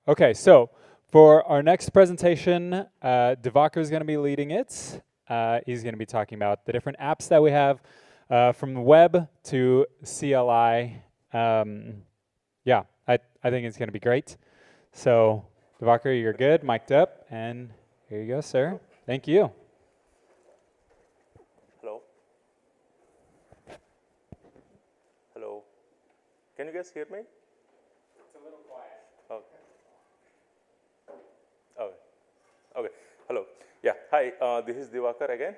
Okay, so for our next presentation, Divakar is going to be leading it. He's going to be talking about the different apps that we have from the web to CLI. Yeah, I think it's going to be great. So, Divakar, you're good, mic'd up, and here you go, sir. Thank you. Hello. Hello. Can you guys hear me? It's a little quiet. Okay. Okay. Okay. Hello. Yeah. Hi. This is Divakar again.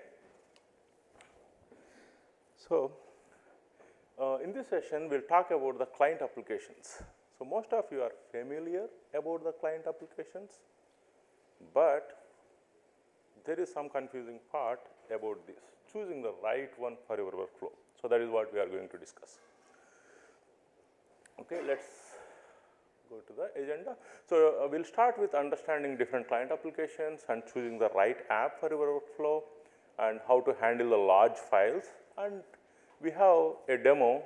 So, in this session, we'll talk about the client applications. So, most of you are familiar about the client applications, but there is some confusing part about this, choosing the right one for your workflow. So, that is what we are going to discuss. Okay, let's go to the agenda. So, we'll start with understanding different client applications and choosing the right app for your workflow and how to handle the large files. And we have a demo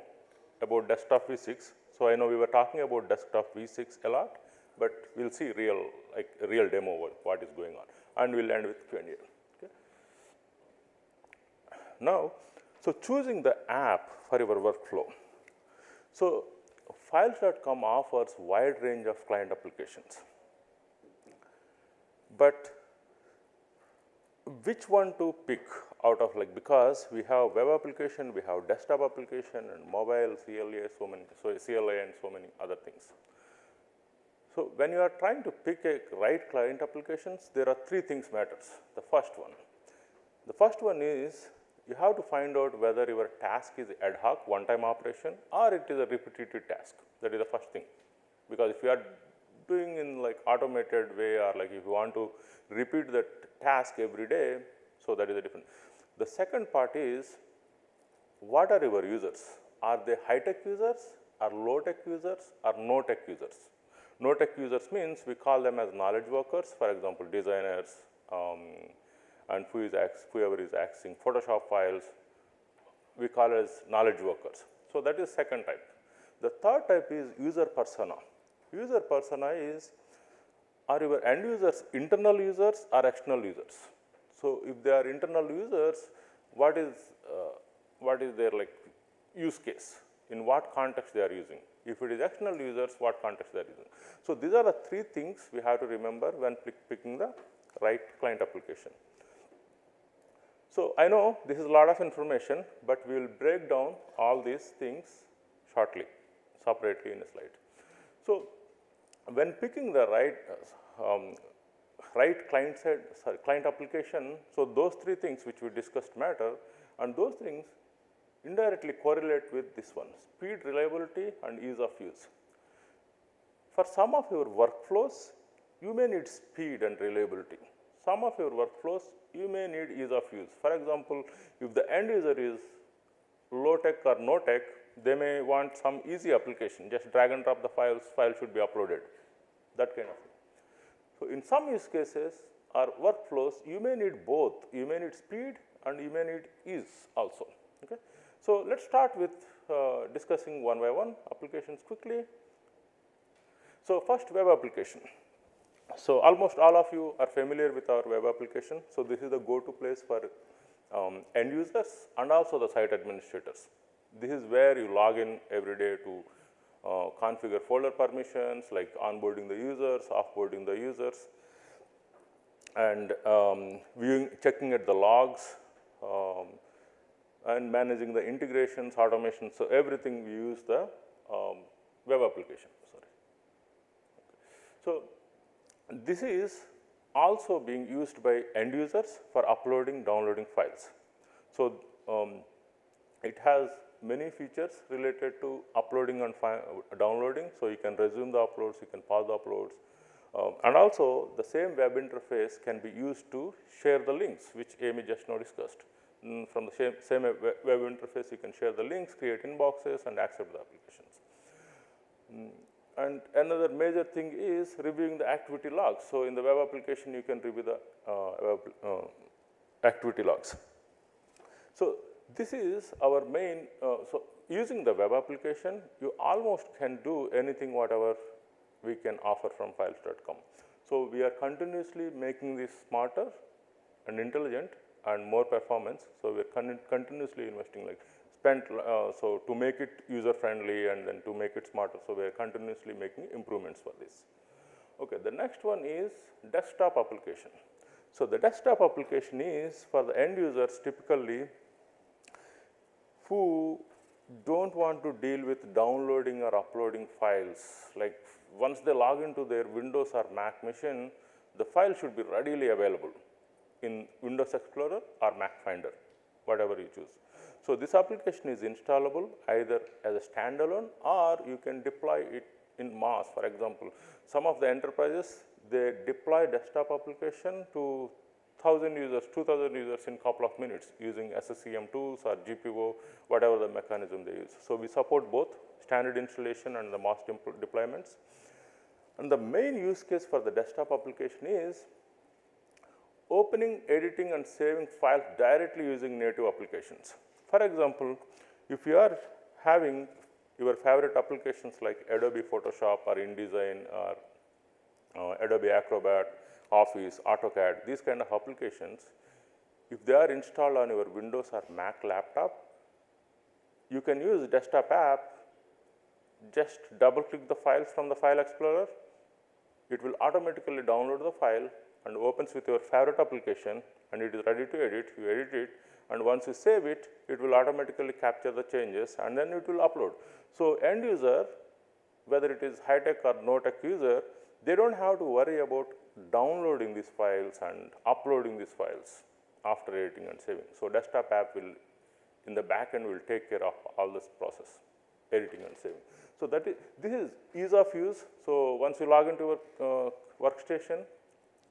about desktop v6. So, I know we were talking about desktop v6 a lot, but we'll see real demo what is going on, and we'll end with Q&A. Okay. Now, so choosing the app for your workflow. So, Files.com offers wide range of client applications, but which one to pick out of, like, because we have web application, we have desktop application, and mobile, CLI, CLI and so many other things. So, when you are trying to pick a right client applications, there are three things matters. The first one is you have to find out whether your task is ad hoc, one-time operation, or it is a repetitive task. That is the first thing. Because if you are doing in like automated way, or like if you want to repeat that task every day, so that is a different. The second part is, what are your users? Are they high-tech users, or low-tech users, or no-tech users? No-tech users means we call them as knowledge workers, for example, designers, and whoever is accessing Photoshop files, we call as knowledge workers. So, that is second type. The third type is user persona. User persona is, are your end users internal users or external users? So, if they are internal users, what is their like use case? In what context they are using? If it is external users, what context they are using? So, these are the three things we have to remember when picking the right client application. So, I know this is a lot of information, but we will break down all these things shortly, separately in a slide. So, when picking the right client application, so those three things which we discussed matter, and those things indirectly correlate with this one, speed, reliability, and ease of use. For some of your workflows, you may need speed and reliability. Some of your workflows, you may need ease of use. For example, if the end user is low tech or no tech, they may want some easy application, just drag and drop the files, file should be uploaded, that kind of thing. So, in some use cases or workflows, you may need both, you may need speed and you may need ease also. Okay. So, let us start with discussing one by one applications quickly. So, first, web application. So, almost all of you are familiar with our web application. So, this is the go-to place for end users and also the site administrators. This is where you log in every day to configure folder permissions, like onboarding the users, offboarding the users, and checking at the logs, and managing the integrations, automation. So, everything we use the web application. Sorry. Okay. So, this is also being used by end users for uploading, downloading files. So, it has many features related to uploading and downloading. So, you can resume the uploads, you can pause the uploads, and also the same web interface can be used to share the links, which Amy just now discussed. From the same web interface, you can share the links, create inboxes, and accept the applications. And another major thing is reviewing the activity logs. So, in the web application, you can review the activity logs. So, this is our main, so using the web application, you almost can do anything whatever we can offer from files.com. So we are continuously making this smarter and intelligent and more performance. So we are continuously investing, like so to make it user friendly and then to make it smarter. So we are continuously making improvements for this. Okay, the next one is desktop application. So the desktop application is for the end users typically who don't want to deal with downloading or uploading files. Like once they log into their Windows or Mac machine, the file should be readily available in Windows Explorer or Mac Finder, whatever you choose. So this application is installable either as a standalone or you can deploy it in mass. For example, some of the enterprises, they deploy desktop application to 1,000 users, 2,000 users in couple of minutes using SSCM tools or GPO, whatever the mechanism they use. So we support both standard installation and the mass deployments. And the main use case for the desktop application is opening, editing, and saving files directly using native applications. For example, if you are having your favorite applications like Adobe Photoshop or InDesign or Adobe Acrobat, Office, AutoCAD, these kind of applications, if they are installed on your Windows or Mac laptop, you can use desktop app, just double click the files from the file explorer, it will automatically download the file and opens with your favorite application and it is ready to edit, you edit it, and once you save it, it will automatically capture the changes and then it will upload. So end user, whether it is high-tech or no-tech user, they don't have to worry about downloading these files and uploading these files after editing and saving. So desktop app will, in the back end, will take care of all this process, editing and saving. So that is, this is ease of use. So once you log into your workstation,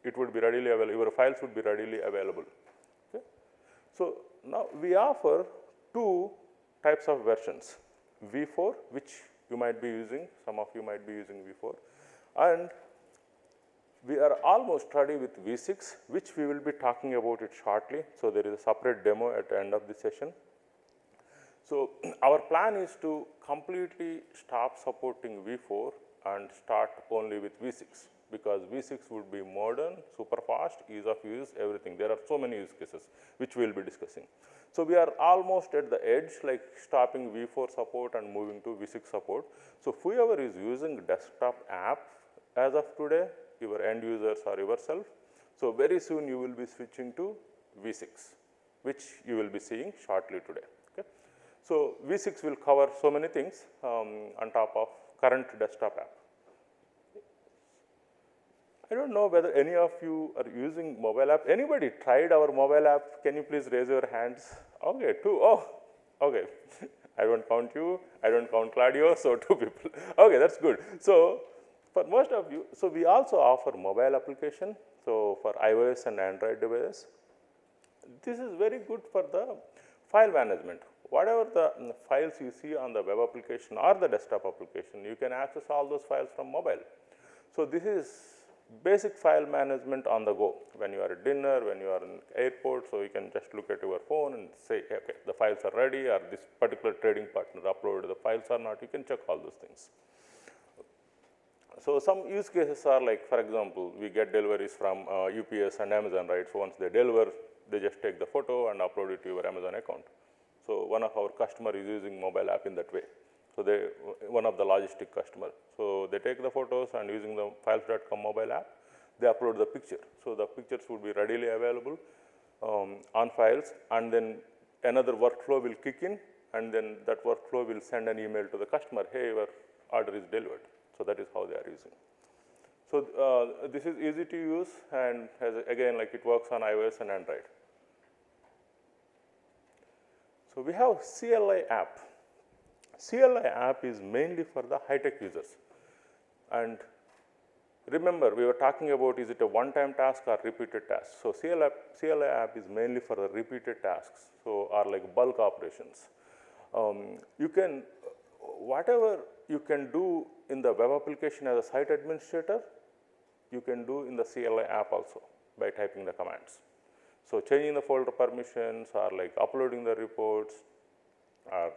it would be readily available, your files would be readily available. Okay? So now we offer two types of versions, V4, which you might be using, some of you might be using V4, and we are almost ready with V6, which we will be talking about it shortly. So there is a separate demo at the end of the session. So our plan is to completely stop supporting V4 and start only with V6, because V6 would be modern, super fast, ease of use, everything. There are so many use cases which we will be discussing. So we are almost at the edge, like stopping V4 support and moving to V6 support. So whoever is using desktop app as of today, your end users or yourself, so very soon you will be switching to V6, which you will be seeing shortly today. Okay? So V6 will cover so many things on top of current desktop app. I don't know whether any of you are using mobile app. Anybody tried our mobile app? Can you please raise your hands? Okay, two. Oh, okay. I don't count you. I don't count Claudio. So 2 people. Okay, that's good. So for most of you, so we also offer mobile application. So for iOS and Android devices, this is very good for the file management. Whatever the files you see on the web application or the desktop application, you can access all those files from mobile. So this is basic file management on the go. When you are at dinner, when you are in airport, so you can just look at your phone and say, okay, the files are ready, or this particular trading partner uploaded the files or not. You can check all those things. So some use cases are like, for example, we get deliveries from UPS and Amazon, right? So once they deliver, they just take the photo and upload it to your Amazon account. So one of our customer is using mobile app in that way. So they, one of the logistic customer. So they take the photos and using the files.com mobile app, they upload the picture. So the pictures would be readily available on files, and then another workflow will kick in, and then that workflow will send an email to the customer, hey, your order is delivered. So that is how they are using. So this is easy to use, and again, like it works on iOS and Android. So we have CLI app. CLI app is mainly for the high-tech users. And remember, we were talking about, is it a one-time task or repeated task? So CLI app is mainly for the repeated tasks, so are like bulk operations. You can, whatever you can do in the web application as a site administrator, you can do in the CLI app also by typing the commands. So changing the folder permissions, or like uploading the reports, or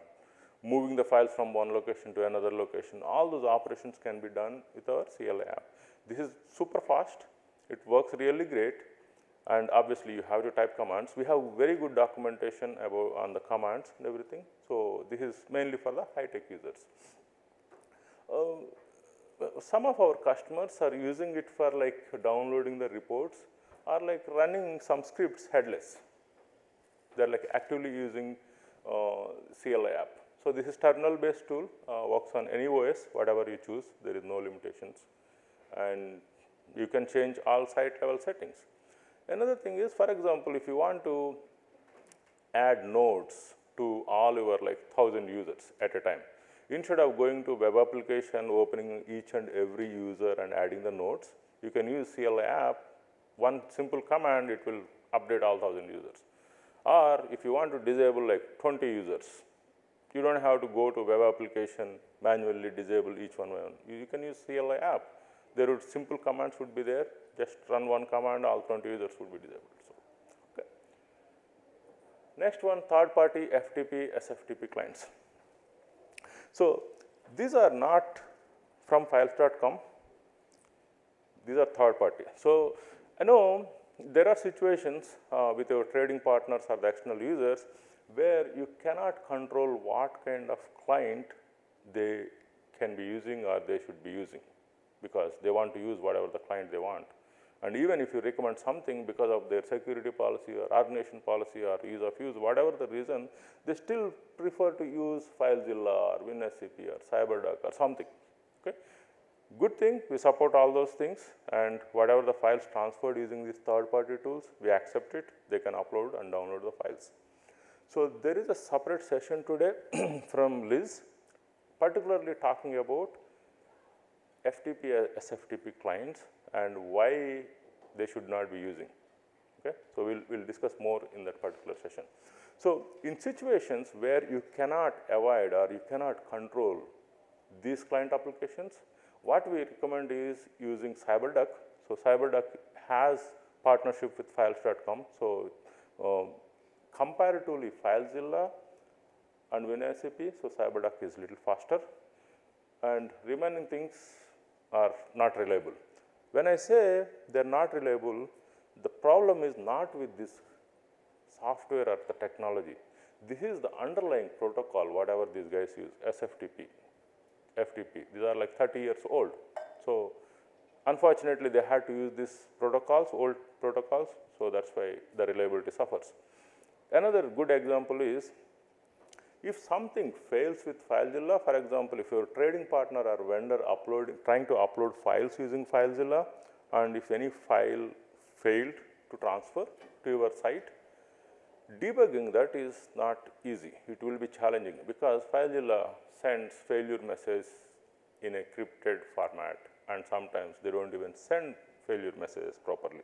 moving the files from one location to another location. All those operations can be done with our CLI app. This is super fast. It works really great. And obviously, you have to type commands. We have very good documentation about on the commands and everything. So this is mainly for the high-tech users. Some of our customers are using it for like downloading the reports or like running some scripts headless. They're like actively using CLI app. So this is terminal-based tool, works on any OS, whatever you choose. There is no limitations. And you can change all site-level settings. Another thing is, for example, if you want to add nodes to all your like 1,000 users at a time, instead of going to web application, opening each and every user and adding the nodes, you can use CLI app. One simple command, it will update all 1,000 users. Or if you want to disable like 20 users, you don't have to go to web application, manually disable each one. You can use CLI app. There would simple commands would be there. Just run one command, all 20 users would be disabled. So, okay. Next one, third-party FTP, SFTP clients. So these are not from files.com. These are third-party. So I know there are situations with your trading partners or the external users where you cannot control what kind of client they can be using or they should be using, because they want to use whatever the client they want. And even if you recommend something because of their security policy or organization policy or ease of use, whatever the reason, they still prefer to use FileZilla or WinSCP or CyberDuck or something. Okay? Good thing, we support all those things, and whatever the files transferred using these third-party tools, we accept it. They can upload and download the files. So there is a separate session today from Liz, particularly talking about FTP, SFTP clients and why they should not be using. Okay? So we'll discuss more in that particular session. So in situations where you cannot avoid or you cannot control these client applications, what we recommend is using CyberDuck. So CyberDuck has partnership with files.com. So comparatively FileZilla and WinSCP, so CyberDuck is a little faster, and remaining things are not reliable. When I say they're not reliable, the problem is not with this software or the technology. This is the underlying protocol, whatever these guys use, SFTP, FTP. These are like 30 years old. So unfortunately, they had to use these protocols, old protocols, so that's why the reliability suffers. Another good example is, if something fails with FileZilla, for example, if your trading partner or vendor trying to upload files using FileZilla, and if any file failed to transfer to your site, debugging that is not easy. It will be challenging because FileZilla sends failure messages in a encrypted format, and sometimes they don't even send failure messages properly.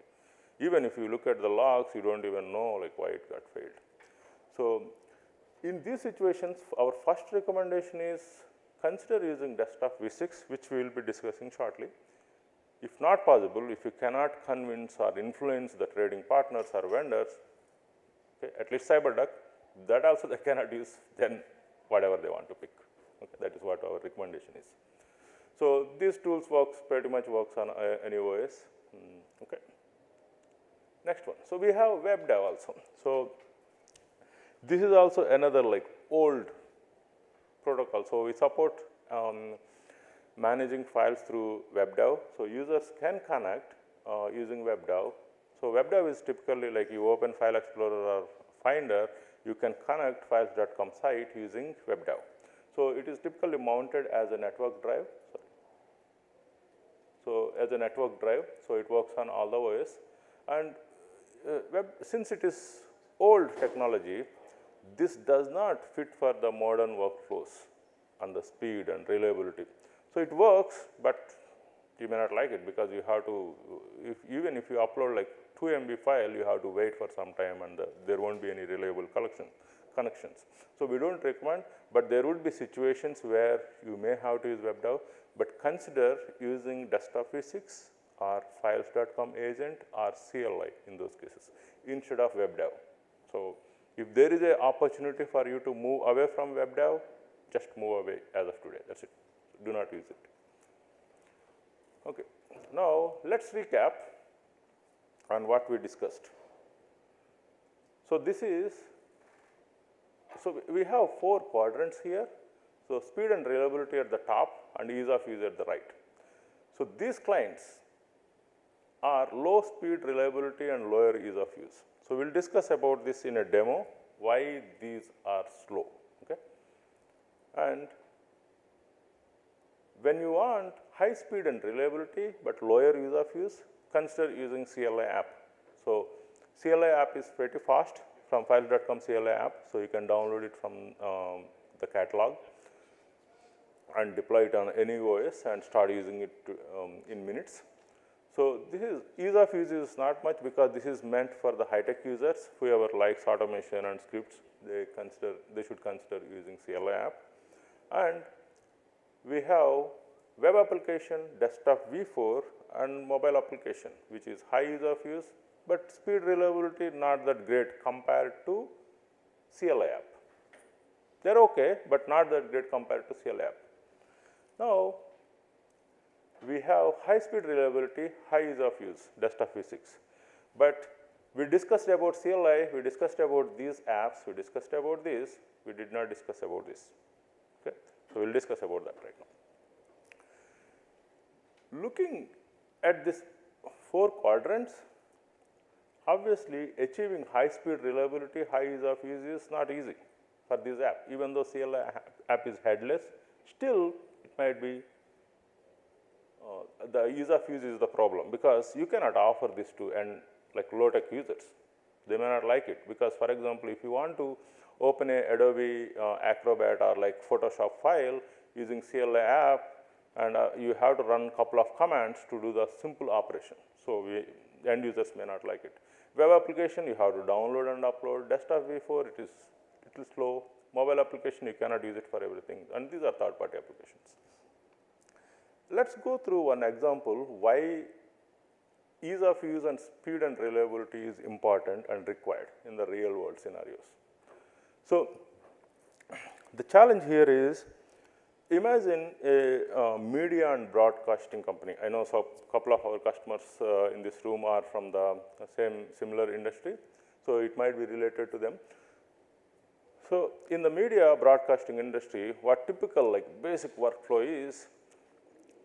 Even if you look at the logs, you don't even know like why it got failed. So in these situations, our first recommendation is consider using desktop v6, which we will be discussing shortly. If not possible, if you cannot convince or influence the trading partners or vendors, okay, at least CyberDuck, that also they cannot use, then whatever they want to pick. Okay, that is what our recommendation is. So these tools pretty much works on any OS. Okay. Next one. So we have WebDAV also. So this is also another like old protocol. So we support managing files through WebDAV. So users can connect using WebDAV. So WebDAV is typically like you open File Explorer or Finder, you can connect files.com site using WebDAV. So it is typically mounted as a network drive. So as a network drive, so it works on all the OS. And since it is old technology, this does not fit for the modern workflows and the speed and reliability. So it works, but you may not like it because you have to, even if you upload like 2 MB file, you have to wait for some time, and there won't be any reliable connections. So we don't recommend, but there would be situations where you may have to use WebDAV, but consider using desktop v6 or files.com agent or CLI in those cases instead of WebDAV. So if there is an opportunity for you to move away from WebDAV, just move away as of today. That's it. Do not use it. Okay. Now, let's recap on what we discussed. So, this is, so we have 4 quadrants here. So, speed and reliability at the top and ease of use at the right. So, these clients are low speed reliability and lower ease of use. So, we will discuss about this in a demo, why these are slow. Okay? And when you want high speed and reliability, but lower ease of use, consider using CLI app. So, CLI app is pretty fast from files.com CLI app. So, you can download it from the catalog and deploy it on any OS and start using it in minutes. So, this is ease of use is not much because this is meant for the high-tech users, whoever likes automation and scripts, they should consider using CLI app. And we have web application, desktop V4 and mobile application, which is high ease of use, but speed reliability not that great compared to CLI app. They are okay, but not that great compared to CLI app. Now, we have high speed reliability, high ease of use, desktop V6. But we discussed about CLI, we discussed about these apps, we discussed about this, we did not discuss about this. Okay? So, we will discuss about that right now. Looking at these 4 quadrants, obviously achieving high speed reliability, high ease of use is not easy for this app. Even though CLI app is headless, still it might be the ease of use is the problem, because you cannot offer this to like low-tech users. They may not like it, because for example, if you want to open a Adobe Acrobat or like Photoshop file using CLI app, and you have to run a couple of commands to do the simple operation. So, end users may not like it. Web application, you have to download and upload. Desktop V4, it is little slow. Mobile application, you cannot use it for everything, and these are third-party applications. Let's go through one example why ease of use and speed and reliability is important and required in the real world scenarios. So, the challenge here is, imagine a media and broadcasting company. I know a couple of our customers in this room are from the similar industry, so it might be related to them. So, in the media broadcasting industry, what typical like basic workflow is,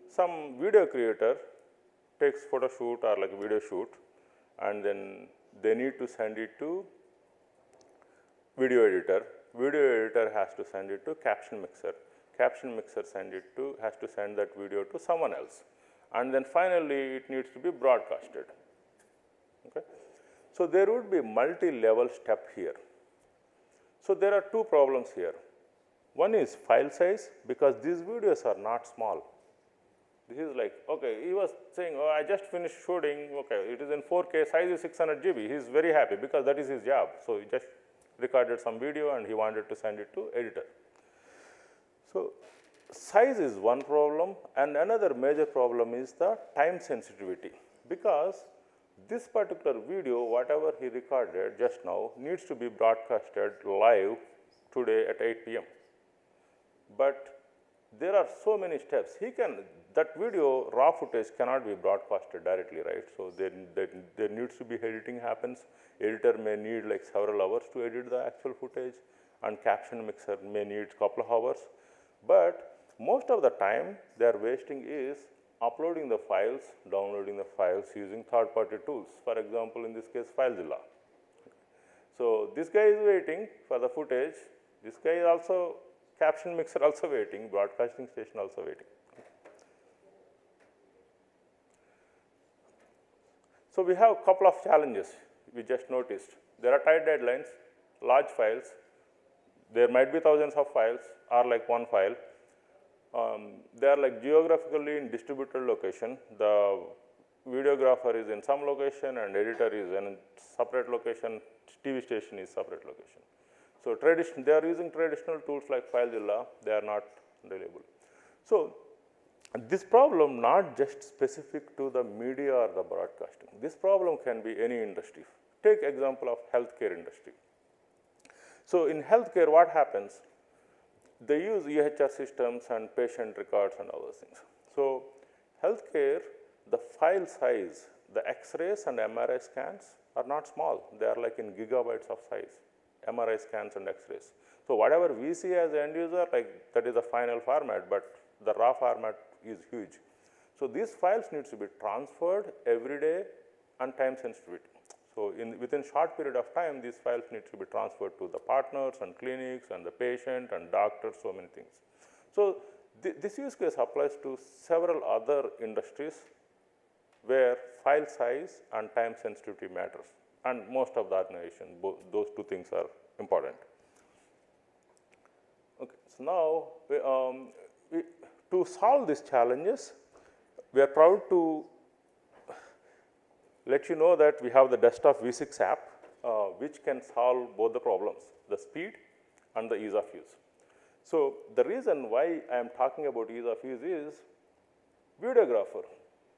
some video creator takes photo shoot or like a video shoot, and then they need to send it to video editor. Video editor has to send it to caption mixer. Caption mixer has to send that video to someone else, and then finally it needs to be broadcasted. Okay? So, there would be multi-level step here. So, there are 2 problems here. One is file size, because these videos are not small. This is like, okay, he was saying, oh, I just finished shooting, okay, it is in 4K, size is 600 GB. He is very happy because that is his job. So, he just recorded some video and he wanted to send it to editor. So, size is one problem, and another major problem is the time sensitivity, because this particular video, whatever he recorded just now, needs to be broadcasted live today at 8 p.m. But there are so many steps. That video raw footage cannot be broadcasted directly, right? So, there needs to be editing happens. Editor may need like several hours to edit the actual footage, and caption mixer may need a couple of hours. But most of the time they are wasting is uploading the files, downloading the files using third-party tools. For example, in this case, FileZilla. So, this guy is waiting for the footage. This guy is also, caption mixer also waiting, broadcasting station also waiting. So, we have a couple of challenges we just noticed. There are tight deadlines, large files. There might be thousands of files or like one file. They are like geographically in distributed location. The videographer is in some location and editor is in separate location, TV station is separate location. So, they are using traditional tools like FileZilla, they are not reliable. So, this problem not just specific to the media or the broadcasting. This problem can be any industry. Take example of healthcare industry. So, in healthcare what happens? they use EHR systems and patient records and all those things. So healthcare, the file size, the X-rays and MRI scans are not small. They are like in gigabytes of size, MRI scans and X-rays. So whatever we see as end user, like that is the final format, but the raw format is huge. So these files need to be transferred every day and time sensitivity. So within short period of time, these files need to be transferred to the partners and clinics and the patient and doctors, so many things. So this use case applies to several other industries where file size and time sensitivity matters. And most of the organization, those two things are important. Okay, so now to solve these challenges, we are proud to let you know that we have the desktop V6 app, which can solve both the problems, the speed and the ease of use. So the reason why I am talking about ease of use is videographer.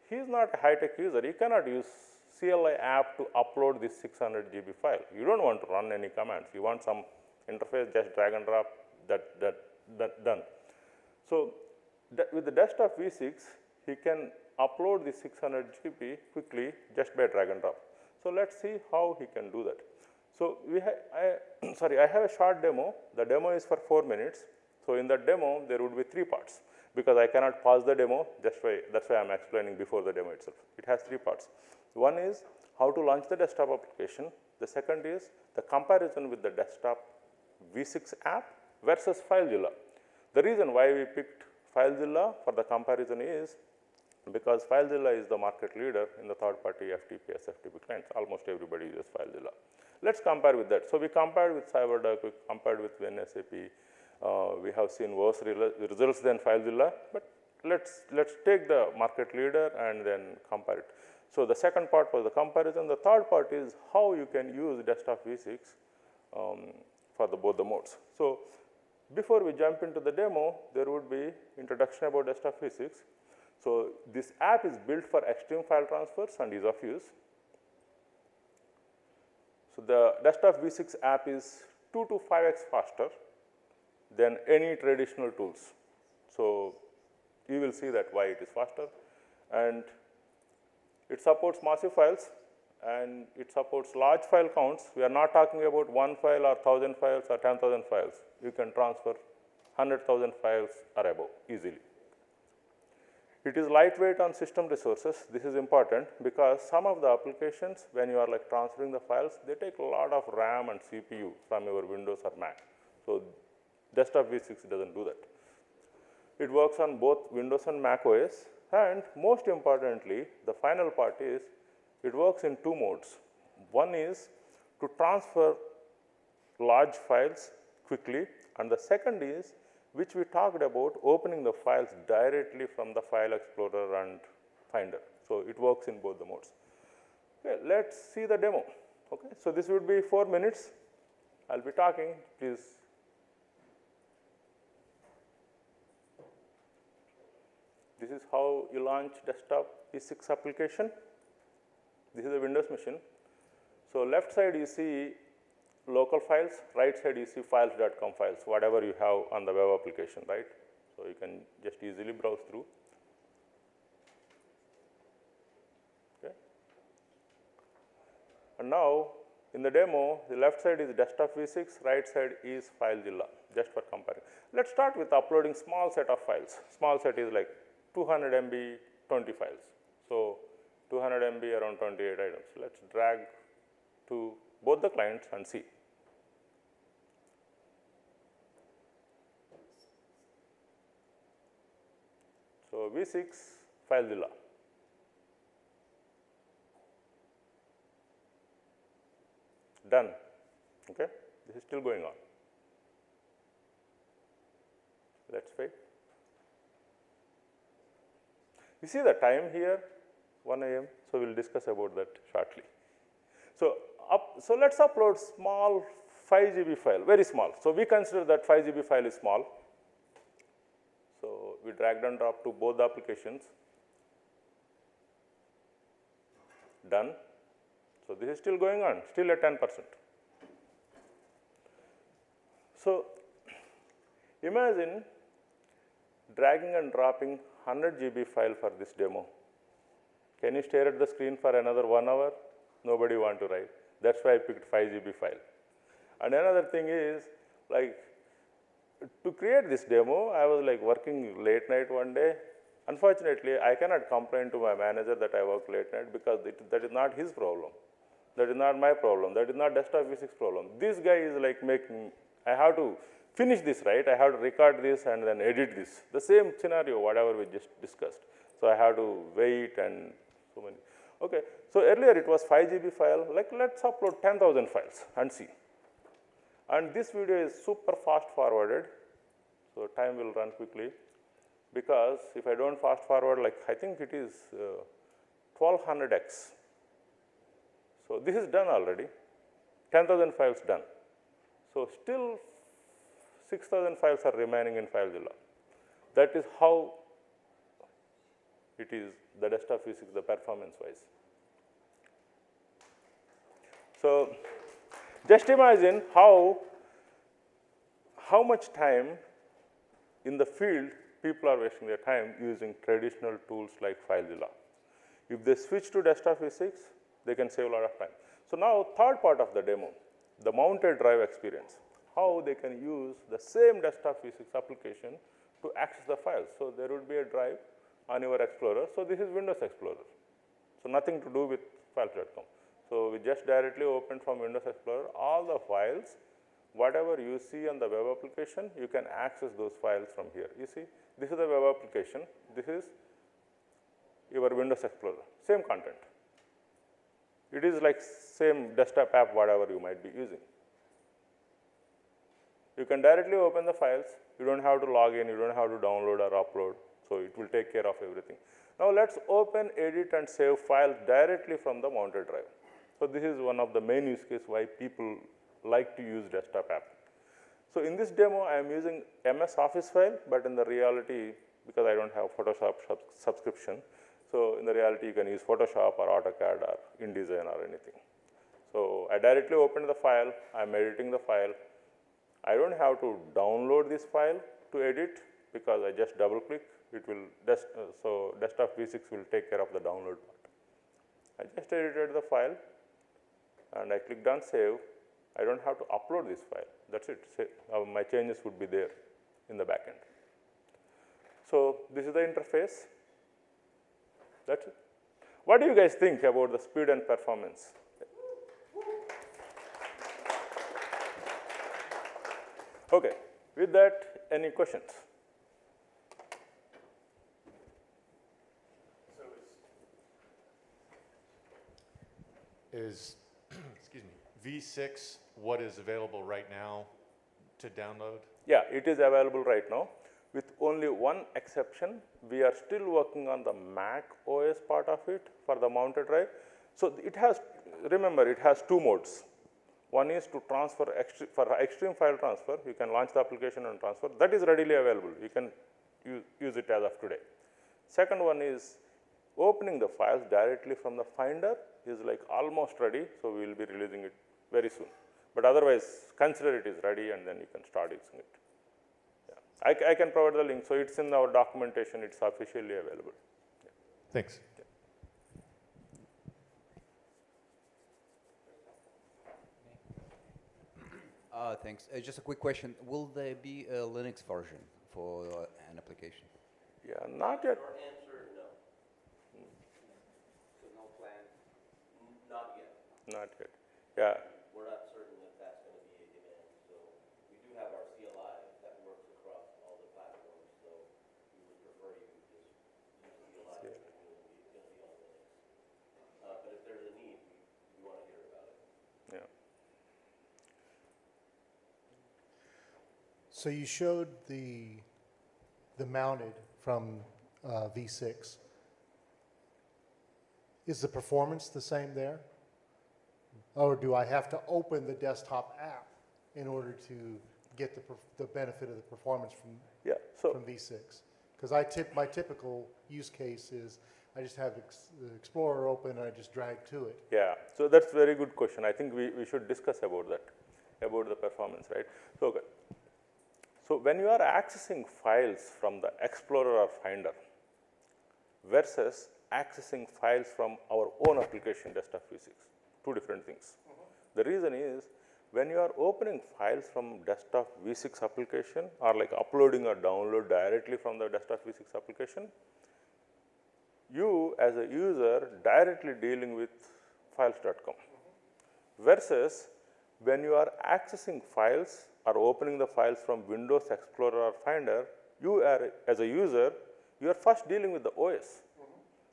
He is not a high-tech user. He cannot use CLI app to upload this 600 GB file. You don't want to run any commands. You want some interface, just drag and drop, that done. So with the desktop V6, he can upload the 600 GB quickly just by drag and drop. So let's see how he can do that. So I have a short demo. The demo is for 4 minutes. So in the demo, there would be 3 parts because I cannot pause the demo. That's why I'm explaining before the demo itself. It has 3 parts. One is how to launch the desktop application. The second is the comparison with the desktop V6 app versus FileZilla. The reason why we picked FileZilla for the comparison is because FileZilla is the market leader in the third-party FTP, SFTP clients. Almost everybody uses FileZilla. Let's compare with that. So we compared with CyberDuck, we compared with WinSAP. We have seen worse results than FileZilla, but let's take the market leader and then compare it. So the second part was the comparison. The third part is how you can use desktop V6 for both the modes. So before we jump into the demo, there would be introduction about desktop V6. So this app is built for extreme file transfers and ease of use. So the desktop V6 app is 2 to 5x faster than any traditional tools. So you will see that why it is faster. And it supports massive files and it supports large file counts. We are not talking about 1 file or 1,000 files or 10,000 files. You can transfer 100,000 files or above easily. It is lightweight on system resources. This is important because some of the applications, when you are like transferring the files, they take a lot of RAM and CPU from your Windows or Mac. So desktop V6 doesn't do that. It works on both Windows and Mac OS. And most importantly, the final part is it works in 2 modes. One is to transfer large files quickly, and the second is, which we talked about, opening the files directly from the File Explorer and Finder. So it works in both the modes. Okay, let's see the demo. Okay, so this would be 4 minutes. I'll be talking. Please. This is how you launch desktop V6 application. This is a Windows machine. So left side you see local files, right side you see files.com files, whatever you have on the web application, right? So you can just easily browse through. Okay. And now in the demo, the left side is desktop V6, right side is FileZilla, just for comparing. Let's start with uploading small set of files. Small set is like 200 MB, 20 files. So 200 MB, around 28 items. Let's drag to both the clients and see. So V6 FileZilla. Done. Okay, this is still going on. Let's wait. You see the time here, 1 AM. So we'll discuss about that shortly. So let's upload small 5 GB file, very small. So we consider that 5 GB file is small. So we drag and drop to both the applications. Done. So this is still going on, still at 10%. So Imagine dragging and dropping 100 GB file for this demo. Can you stare at the screen for another 1 hour? Nobody want to, right? That's why I picked 5 GB file. And another thing is, like, to create this demo, I was like working late night one day. Unfortunately, I cannot complain to my manager that I work late night because that is not his problem. That is not my problem. That is not desktop V6 problem. This guy is like making, I have to finish this, right? I have to record this and then edit this. The same scenario, whatever we just discussed. So I have to wait and so many. Okay, so earlier it was 5 GB file. Like, let's upload 10,000 files and see. And this video is super fast forwarded. So time will run quickly. Because if I don't fast forward, like I think it is 1200x. So this is done already. 10,000 files done. So still 6,000 files are remaining in FileZilla. That is how it is, the desktop physics, the performance-wise. So just imagine how much time in the field people are wasting their time using traditional tools like FileZilla. If they switch to desktop physics, they can save a lot of time. So now, third part of the demo, the mounted drive experience, how they can use the same desktop physics application to access the files. So there would be a drive on your Explorer. So this is Windows Explorer. So nothing to do with files.com. So we just directly open from Windows Explorer all the files. Whatever you see on the web application, you can access those files from here. You see, this is the web application. This is your Windows Explorer, same content. It is like same desktop app, whatever you might be using. You can directly open the files. You don't have to log in. You don't have to download or upload. So it will take care of everything. Now let's open, edit, and save files directly from the mounted drive. So this is one of the main use cases why people like to use desktop app. So in this demo, I am using MS Office file, but in the reality, because I don't have Photoshop subscription, so in the reality, you can use Photoshop or AutoCAD or InDesign or anything. So I directly opened the file. I'm editing the file. I don't have to download this file to edit because I just double click. It will so desktop V6 will take care of the download part. I just edited the file and I clicked on save. I don't have to upload this file. That's it. My changes would be there in the backend. So this is the interface. That's it. What do you guys think about the speed and performance? Okay. With that, any questions? Is excuse me, V6 what is available right now to download? Yeah, it is available right now. With only one exception, we are still working on the Mac OS part of it for the mounted drive. So it has, remember, it has two modes. One is to transfer, for extreme file transfer, you can launch the application and transfer. That is readily available. You can use it as of today. Second one is opening the files directly from the Finder is like almost ready, so we will be releasing it very soon. But otherwise, consider it is ready and then you can start using it. Yeah. I can provide the link, so it's in our documentation, it's officially available. Yeah. Thanks. Thanks. Just a quick question. Will there be a Linux version for an application? Yeah, not yet. Short answer, no. So no plan? Not yet. Not yet. Yeah. We're not certain that that's going to be a demand. So we do have our CLI that works across all the platforms. So we would prefer you just use CLI. It's going to be on Linux. But if there's a need, we want to hear about it. Yeah. So you showed the mounted from V6. Is the performance the same there? Or do I have to open the desktop app in order to get the benefit of the performance from V6? Because my typical use case is I just have the Explorer open and I just drag to it. Yeah, so that's a very good question. I think we should discuss about that, about the performance, right? So, okay. So when you are accessing files from the Explorer or Finder versus accessing files from our own application, Desktop V6, two different things. The reason is when you are opening files from Desktop V6 application or like uploading or download directly from the Desktop V6 application, you as a user directly dealing with files.com versus when you are accessing files or opening the files from Windows Explorer or Finder, you are as a user, you are first dealing with the OS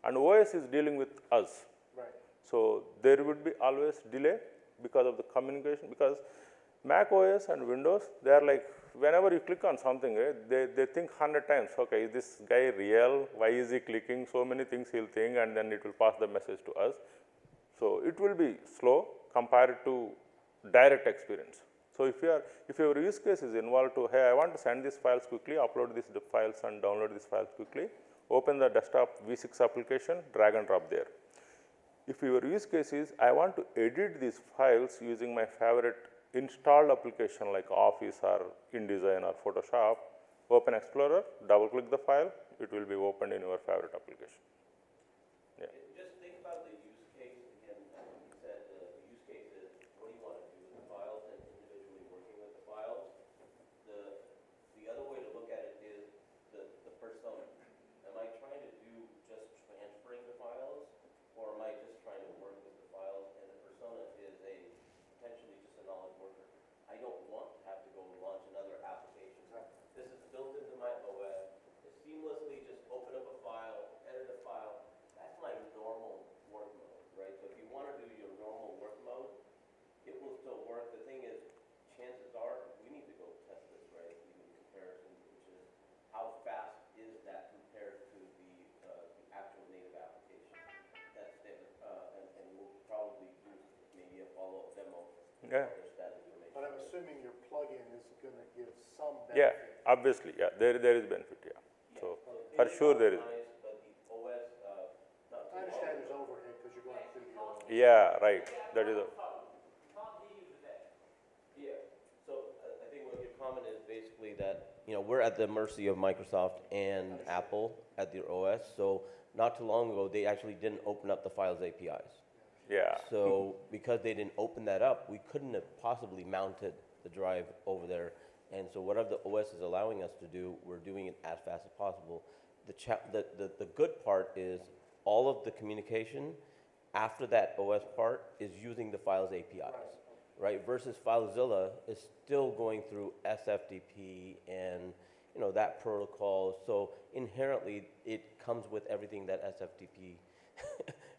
and OS is dealing with us. Right. So there would be always delay because of the communication, because Mac OS and Windows, they are like, whenever you click on something, they think 100 times, okay, is this guy real? Why is he clicking? So many things he'll think, and then it will pass the message to us. So it will be slow compared to direct experience. So if your use case is involved to, hey, I want to send these files quickly, upload these files and download these files quickly, open the Desktop V6 application, drag and drop there. If your use case is, I want to edit these files using my favorite installed application like Office or InDesign or Photoshop, open Explorer, double click the file, it will be opened in your favorite application. Yeah. Just think about the use case again. You said the use case is what do you want to do with the files and individually working with the files. The other way to look at it is the persona. Am I trying to do just transferring the files, or am I just trying to work with the files? And the persona is potentially just a knowledge worker. I don't want to have to go launch another application. This is built into my OS. It seamlessly just open up a file, edit a file. That's my normal work mode, right? So if you want to do your normal work mode, it will still work. The thing is, chances are we need to go test this, right? Even in comparison, which is how fast is that compared to the actual native application. That's and we'll probably do maybe a follow-up demo. Yeah. But I'm assuming your plugin is going to give some Yeah, benefit. obviously, yeah, there is benefit, yeah. So for sure there is. But the OS, not I understand there's overhead because you're going through the OS. Yeah, right. That is a, yeah. So I think what your comment is basically that, we're at the mercy of Microsoft and Apple at their OS. So not too long ago, they actually didn't open up the Files APIs. yeah. So because they didn't open that up, we couldn't have possibly mounted the drive over there. And so whatever the OS is allowing us to do, we're doing it as fast as possible. The good part is all of the communication after that OS part is using the Files APIs, right? Versus FileZilla is still going through SFTP and that protocol. So inherently, it comes with everything that SFTP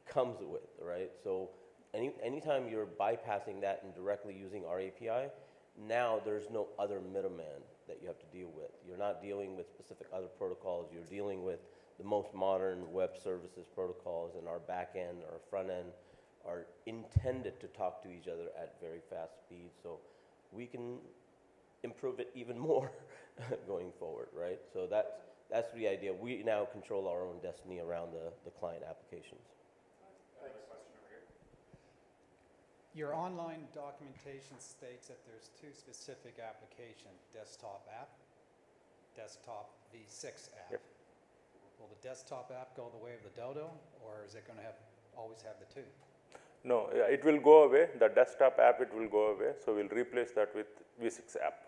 comes with, right? So anytime you're bypassing that and directly using our API, now there's no other middleman that you have to deal with. You're not dealing with specific other protocols. You're dealing with the most modern web services protocols, and our back end, our front end are intended to talk to each other at very fast speed. So we can improve it even more going forward, right? So that's the idea. We now control our own destiny around the client applications. Your online documentation states that there's two specific applications, desktop app, desktop V6 app. Yep. Will the desktop app go the way of the dodo, or is it going to always have the two? No, yeah, it will go away. The desktop app, it will go away. So we'll replace that with V6 app.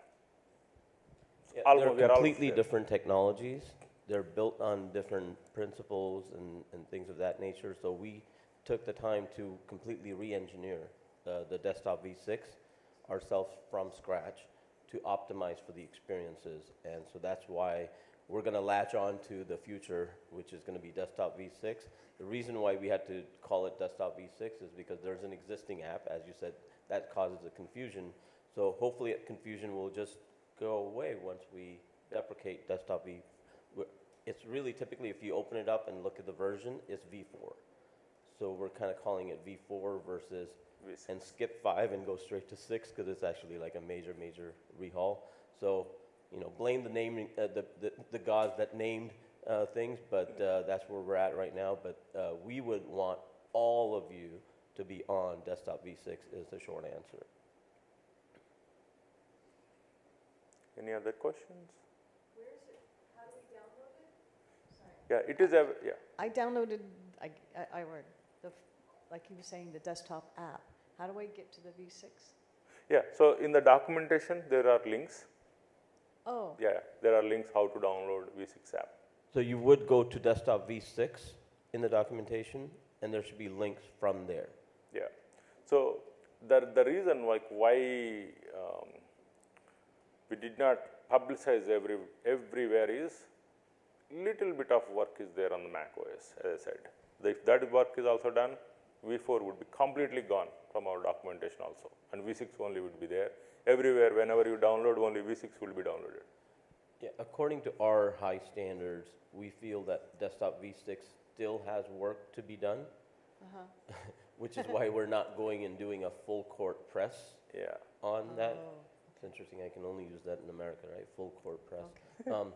Yeah, We they're are completely there. different technologies. They're built on different principles and things of that nature. So we took the time to completely re-engineer the desktop V6 ourselves from scratch to optimize for the experiences. And so that's why we're going to latch on to the future, which is going to be desktop V6. The reason why we had to call it desktop V6 is because there's an existing app, as you said, that causes a confusion. So hopefully that confusion will just go away once we deprecate desktop V. It's really typically, if you open it up and look at the version, it's V4. So we're kind of calling it V4 versus V6. and skip 5 and go straight to 6 because it's actually like a major rehaul. So, blame the naming, the gods that named things, but that's where we're at right now. But we would want all of you to be on desktop V6 is the short answer. Any other questions? Where is it? How do we download it? Sorry. Yeah, it is, yeah. I downloaded, I read, like you were saying, the desktop app. How do I get to the V6? Yeah, so in the documentation, there are links. Oh, Yeah, there are links how to download V6 app. So you would go to desktop v6 in the documentation, and there should be links from there. Yeah. So the reason like why we did not publicize everywhere is little bit of work is there on the Mac OS, as I said. If that work is also done, V4 would be completely gone from our documentation also, and V6 only would be there. Everywhere, whenever you download, only V6 will be downloaded. Yeah, according to our high standards, we feel that desktop v6 still has work to be done, which is why we're not going and doing a full court press Yeah. on that. Oh, It's interesting, I can only use that in America, right? Full court press. okay.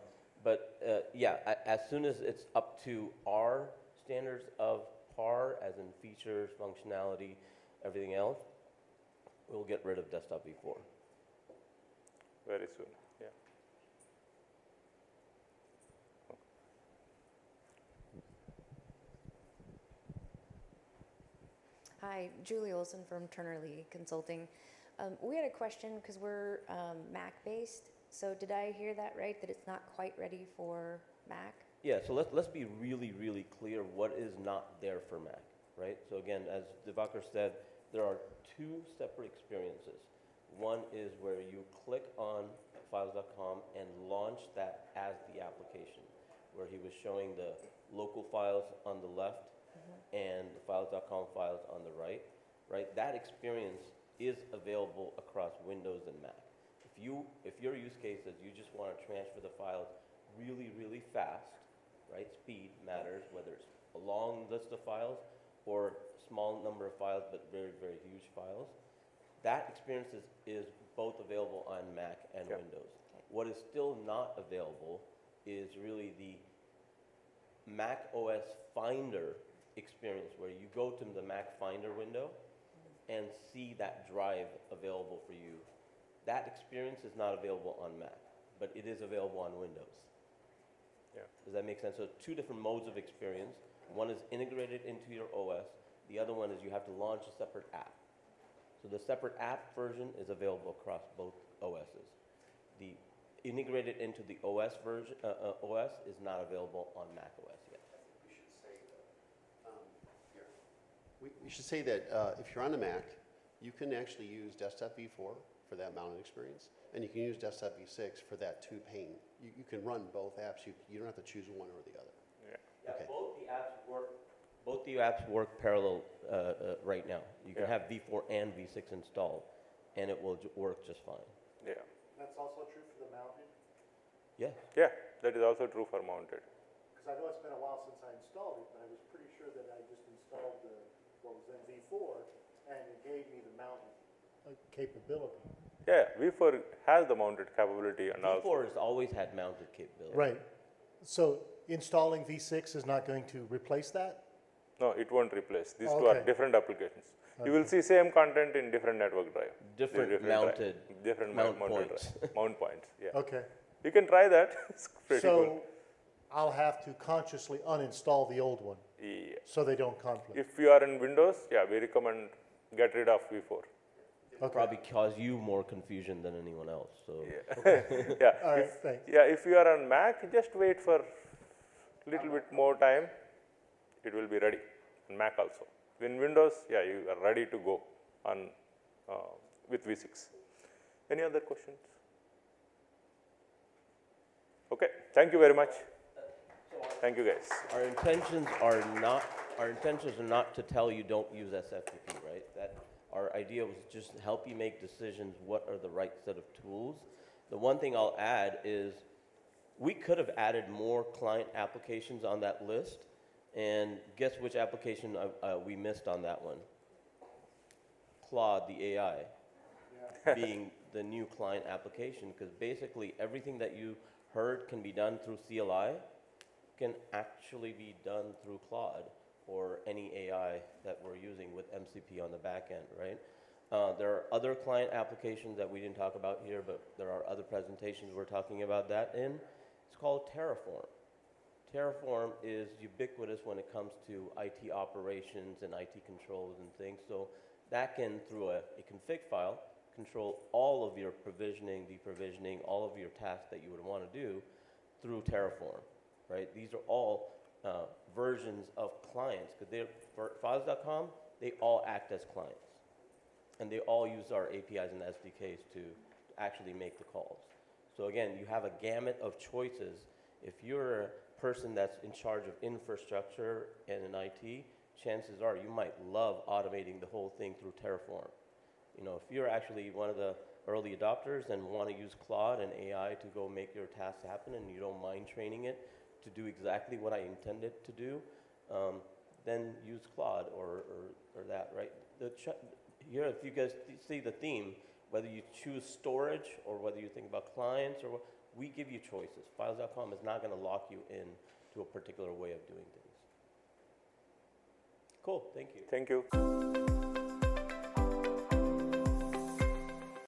Yeah, as soon as it's up to our standards of par, as in features, functionality, everything else, we'll get rid of desktop v4. Very soon. Yeah. Hi, Julie Olson from Turner Lee Consulting. We had a question because we're Mac-based. So did I hear that right, that it's not quite ready for Mac? Yeah, so let's be really, really clear what is not there for Mac, right? So again, as Divakar said, there are two separate experiences. One is where you click on files.com and launch that as the application, where he was showing the local files on the left and the files.com files on the right? That experience is available across Windows and Mac. If your use case is you just want to transfer the files really, really fast, right? Speed matters, whether it's a long list of files or small number of files, but very, very huge files. That experience is both available on Mac and Windows. What is still not available is really the Mac OS Finder experience, where you go to the Mac Finder window and see that drive available for you. That experience is not available on Mac, but it is available on Windows. Yeah. Does that make sense? So two different modes of experience. One is integrated into your OS. The other one is you have to launch a separate app. So the separate app version is available across both OSs. The integrated into the OS version OS is not available on Mac OS yet. We should say that if you're on the Mac, you can actually use Desktop v4 for that mounted experience, and you can use Desktop v6 for that two-pane. You can run both apps. You don't have to choose one or the other. Yeah, Okay. both the apps work parallel right now. You can have v4 and v6 installed, and it will work just fine. Yeah. That's also true for the mounted? Yeah. Yeah, that is also true for mounted. Because I know it's been a while since I installed it, but I was pretty sure that I just installed what was then V4, and it gave me the mounted capability. Yeah, V4 has the mounted capability, and V4 also has always had mounted capability. Right. So installing V6 is not going to replace that? no, it won't replace. These two are Okay. different applications. You will see same content in different network drive. Different mounted different mount mounted points. drive. Mount points. Yeah. Okay. You can try that. It's pretty So cool. I'll have to consciously uninstall the old one Yeah. so they don't conflict. If you are in Windows, yeah, we recommend get rid of V4. Okay. Probably cause you more confusion than anyone else. So Yeah. All right, thanks. Yeah, if you are on Mac, just wait for little bit more time. It will be ready. On Mac also. In Windows, yeah, you are ready to go on with V6. Any other questions? Okay, thank you very much. Thank you, guys. our intentions are not to tell you don't use SFTP, right? That our idea was just to help you make decisions. What are the right set of tools? The one thing I'll add is we could have added more client applications on that list, and guess which application we missed on that one? Claude, the AI, being the new client application, because basically everything that you heard can be done through CLI can actually be done through Claude or any AI that we're using with MCP on the back end, right? There are other client applications that we didn't talk about here, but there are other presentations we're talking about that in. It's called Terraform. Terraform is ubiquitous when it comes to IT operations and IT controls and things. So that can, through a config file, control all of your provisioning, deprovisioning, all of your tasks that you would want to do through Terraform, right? These are all versions of clients. Because for files.com, they all act as clients. And they all use our APIs and SDKs to actually make the calls. So again, you have a gamut of choices. If you're a person that's in charge of infrastructure and in IT, chances are you might love automating the whole thing through Terraform. You know, if you're actually one of the early adopters and want to use Claude and AI to go make your tasks happen and you don't mind training it to do exactly what I intended to do, then use Claude or that, right? Here, if you guys see the theme, whether you choose storage or whether you think about clients, or what, we give you choices. Files.com is not going to lock you in to a particular way of doing things. Cool, thank you. Thank you.